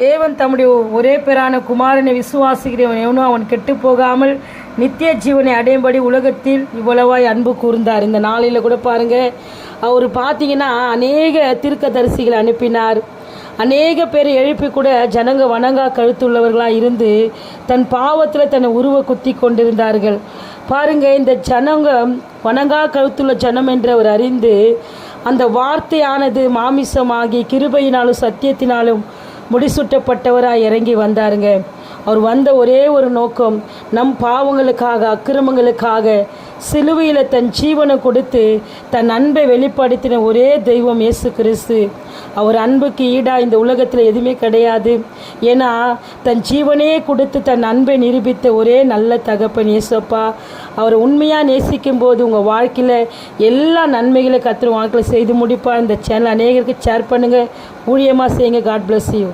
தேவன் தம்முடைய ஒரே பேரான குமாரனை விசுவாசிக்கிறவன் எவனோ அவன் கெட்டு போகாமல் நித்திய ஜீவனை அடையும்படி உலகத்தில் இவ்வளவாய் அன்பு கூர்ந்தார். இந்த நாளில் கூட பாருங்கள், அவர் பார்த்தீங்கன்னா அநேக தீர்க்கதரிசிகளை அனுப்பினார். அநேக பேர் எழுப்பி கூட ஜனங்க வணங்கா கழுத்துள்ளவர்களாக இருந்து தன் பாவத்தில் தன்னை உருவ குத்தி கொண்டிருந்தார்கள். பாருங்கள், இந்த ஜனங்க வணங்கா கழுத்துள்ள ஜனம் என்று அவர் அறிந்து அந்த வார்த்தையானது மாமிசமாகி கிருபையினாலும் சத்தியத்தினாலும் முடிசூட்டப்பட்டவராக இறங்கி வந்தாருங்க. அவர் வந்த ஒரே ஒரு நோக்கம், நம் பாவங்களுக்காக அக்கிரமங்களுக்காக சிலுவையில் தன் ஜீவனை கொடுத்து தன் அன்பை வெளிப்படுத்தின ஒரே தெய்வம் இயேசு கிறிஸ்து. அவர் அன்புக்கு ஈடாக இந்த உலகத்தில் எதுவுமே கிடையாது. ஏன்னா தன் ஜீவனையே கொடுத்து தன் அன்பை நிரூபித்த ஒரே நல்ல தகப்பன் இயேசுப்பா. அவரை உண்மையாக நேசிக்கும் போது உங்கள் வாழ்க்கையில் எல்லா நன்மைகளை கர்த்தர் வாழ்க்கையில் செய்து முடிப்பார். இந்த சேனல் அநேகருக்கு ஷேர் பண்ணுங்கள், ஊழியமாக செய்யுங்க. God bless you.